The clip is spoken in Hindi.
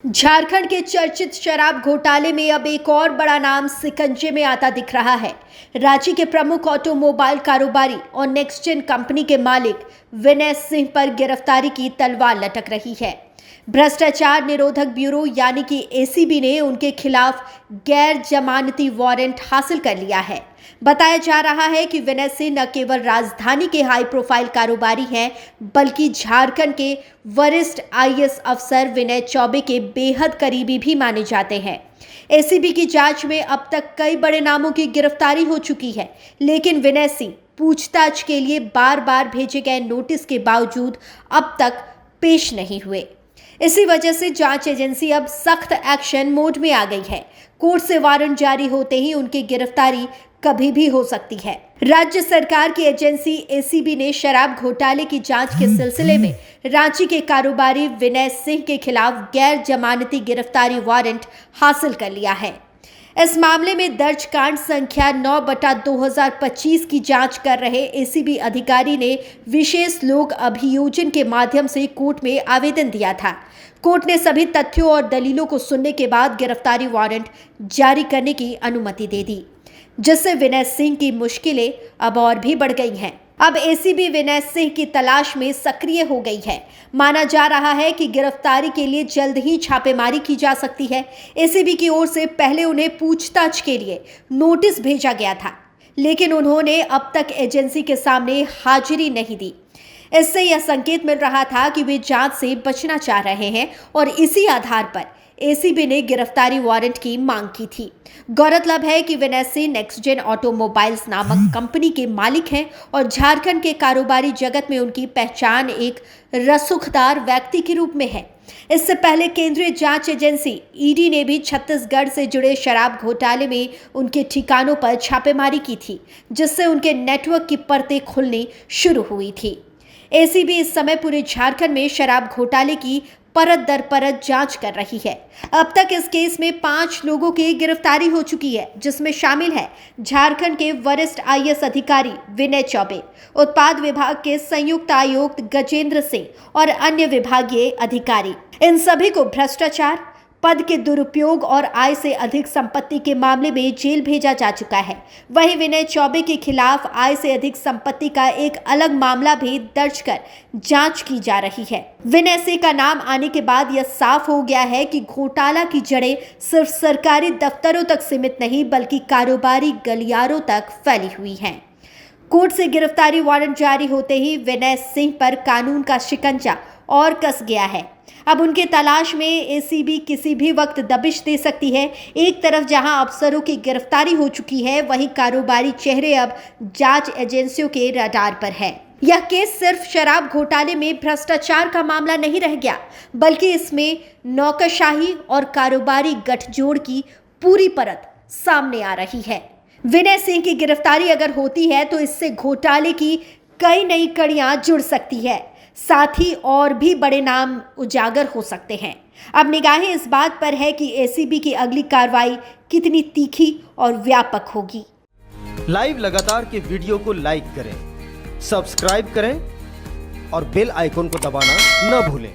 झारखंड के चर्चित शराब घोटाले में अब एक और बड़ा नाम शिकंजे में आता दिख रहा है। रांची के प्रमुख ऑटोमोबाइल कारोबारी और नेक्स्टजेन कंपनी के मालिक विनय सिंह पर गिरफ्तारी की तलवार लटक रही है। भ्रष्टाचार निरोधक ब्यूरो यानी कि एसीबी ने उनके खिलाफ गैर जमानती वारंट हासिल कर लिया है। बताया जा रहा है कि विनय सिंह न केवल राजधानी के हाई प्रोफाइल कारोबारी हैं, बल्कि झारखंड के वरिष्ठ आईएएस अफसर विनय चौबे के बेहद करीबी भी माने जाते हैं। एसीबी की जांच में अब तक कई बड़े नामों की गिरफ्तारी हो चुकी है, लेकिन विनय सिंह पूछताछ के लिए बार बार भेजे गए नोटिस के बावजूद अब तक पेश नहीं हुए। इसी वजह से जांच एजेंसी अब सख्त एक्शन मोड में आ गई है। कोर्ट से वारंट जारी होते ही उनकी गिरफ्तारी कभी भी हो सकती है। राज्य सरकार की एजेंसी एसीबी ने शराब घोटाले की जांच के सिलसिले में रांची के कारोबारी विनय सिंह के खिलाफ गैर जमानती गिरफ्तारी वारंट हासिल कर लिया है। इस मामले में दर्ज कांड संख्या 9/2025 की जांच कर रहे एसीबी अधिकारी ने विशेष लोक अभियोजन के माध्यम से कोर्ट में आवेदन दिया था। कोर्ट ने सभी तथ्यों और दलीलों को सुनने के बाद गिरफ्तारी वारंट जारी करने की अनुमति दे दी, जिससे विनय सिंह की मुश्किलें अब और भी बढ़ गई हैं। अब एसीबी विनय सिंह की तलाश में सक्रिय हो गई है। माना जा रहा है कि गिरफ्तारी के लिए जल्द ही छापेमारी की जा सकती है। एसीबी की ओर से पहले उन्हें पूछताछ के लिए नोटिस भेजा गया था, लेकिन उन्होंने अब तक एजेंसी के सामने हाजिरी नहीं दी। इससे यह संकेत मिल रहा था कि वे जांच से बचना चाह रहे हैं और इसी आधार पर एसीबी ने गिरफ्तारी वारंट की मांग की थी। गौरतलब है कि विनय सिंह नेक्स्टजेन ऑटोमोबाइल्स नामक कंपनी के मालिक हैं और झारखंड के कारोबारी जगत में उनकी पहचान एक रसूखदार व्यक्ति के रूप में है। इससे पहले केंद्रीय जांच एजेंसी ईडी ने भी छत्तीसगढ़ से जुड़े शराब घोटाले में उनके ठिकानों पर छापेमारी की थी, जिससे उनके नेटवर्क की परतें खुलनी शुरू हुई थी। एसीबी इस समय पूरे झारखंड में शराब घोटाले की परत दर परत जांच कर रही है। अब तक इस केस में 5 लोगों की गिरफ्तारी हो चुकी है, जिसमें शामिल है झारखंड के वरिष्ठ आईएएस अधिकारी विनय चौबे, उत्पाद विभाग के संयुक्त आयुक्त गजेंद्र सिंह और अन्य विभागीय अधिकारी। इन सभी को भ्रष्टाचार, पद के दुरुपयोग और आय से अधिक संपत्ति के मामले में जेल भेजा जा चुका है। वहीं विनय चौबे के खिलाफ आय से अधिक संपत्ति का एक अलग मामला भी दर्ज कर जांच की जा रही है। विनय सिंह का नाम आने के बाद यह साफ हो गया है कि घोटाला की जड़ें सिर्फ सरकारी दफ्तरों तक सीमित नहीं, बल्कि कारोबारी गलियारों तक फैली हुई हैं। कोर्ट से गिरफ्तारी वारंट जारी होते ही विनय सिंह पर कानून का शिकंजा और कस गया है। अब उनके तलाश में एसीबी किसी भी वक्त दबिश दे सकती है। एक तरफ जहां अफसरों की गिरफ्तारी हो चुकी है, वहीं कारोबारी चेहरे अब जांच एजेंसियों के रडार पर है। यह केस सिर्फ शराब घोटाले में भ्रष्टाचार का मामला नहीं रह गया, बल्कि इसमें नौकरशाही और कारोबारी गठजोड़ की पूरी परत सामने आ रही है। विनय सिंह की गिरफ्तारी अगर होती है तो इससे घोटाले की कई नई कड़ियां जुड़ सकती है, साथ ही और भी बड़े नाम उजागर हो सकते हैं। अब निगाहें इस बात पर है कि एसीबी की अगली कार्रवाई कितनी तीखी और व्यापक होगी। लाइव लगातार के वीडियो को लाइक करें, सब्सक्राइब करें और बेल आइकन को दबाना न भूलें।